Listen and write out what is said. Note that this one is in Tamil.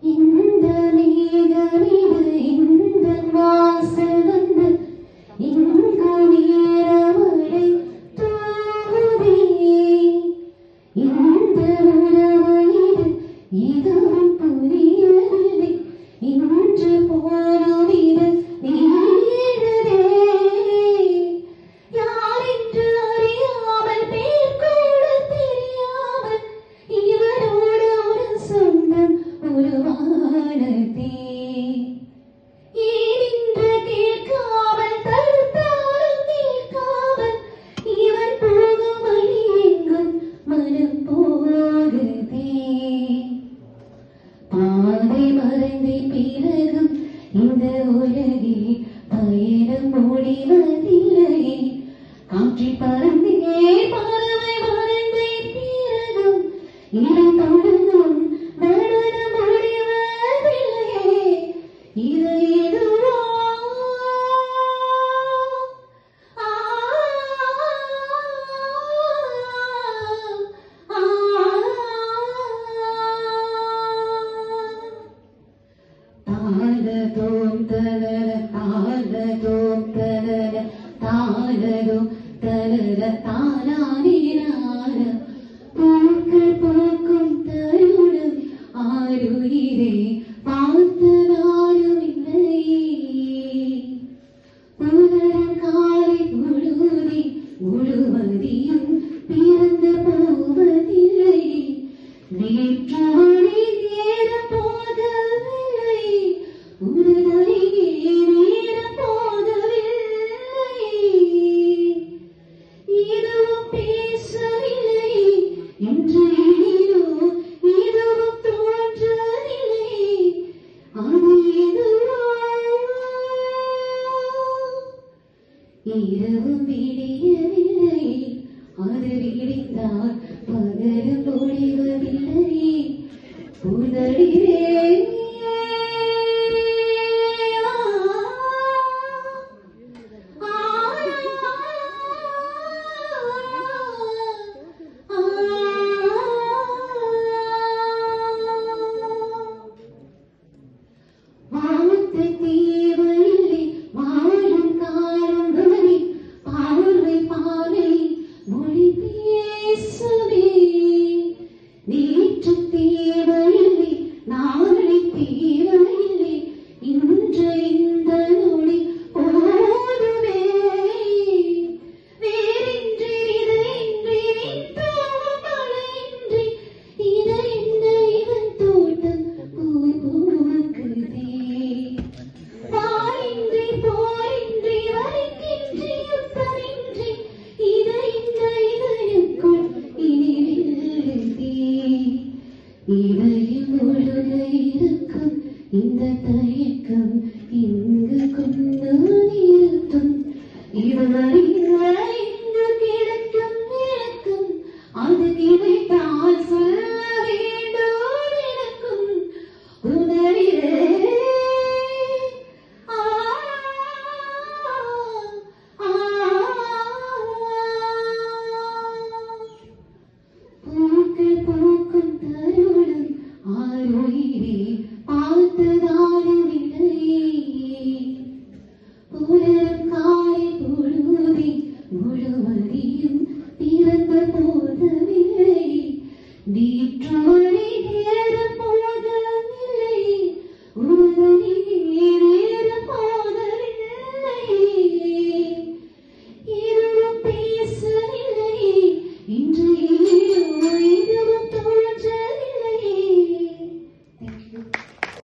இந்த மேகமிது இந்த வாசல் வந்து இங்கு வீரமழை தூவுதே. இந்த உறவு இதுவும் புரியவில்லை. இன்று போலும் இது நீடுதே. யார் என்று அறியாமல் பேர் கூட தெரியாமல் இவரோடு ஒரு சொந்தம் உருவானதே. ஏனென்று கேட்காமல் தடுத்தாலும் கேட்காமல் இவன் போகும் வழி எங்கும் மனம் போகுதே. பாதை மறைந்த பிறகும் இந்த உலகே பயணம் முடிவதில்லை. காற்றில் பறந்தே பறவை மறைந்த பிறகும் இதை தொடங்கும் நடனம் முடிவதில்லையே. இது எதுவோ தாளதோம் தலர தாளதோம் தலர தாளதோம் தலர தாளானினார பூக்கள் பூக்கும் தருணம் ஆருயிரே பார்த்து நாரும் இல்லையே. புலரும் காலை முழுதி முழுவதியும் பிறந்து போவதில்லை. நேற்று வழி நேர போகவில்லை. ஒரு நொடியே நேர போகவில்லை. இதுவும் பேசவில்லை. இன்று ஏனோ இதுவும் தோன்றவில்லை. அது எதுவோ இரவும் விடியவில்லை. அது விடிந்தால் பகலும் முடிவதில்லை. புதரிலே வாழ்த்து தேவையில்லை. வாழும் காலம் வரை பார்வை பாலை மொழி பேசுவே. நேற்று தேவையில்லை. நாளை தேவையில்லை. இன்று இந்த நொடி போதுமே. வேறின்றி இதையின்றி விண்தோறும் மழையின்றி இதை என்ன இதன் தோட்டம் பூ பூக்குதே. வாயின்றி போரின்றி வரிக்கின்றி யுத்தமின்றி இதை இந்த இதனுக்குள் இனி வெல்லுதே. இதயம் முழுக இருக்கும் இந்த தயக்கம்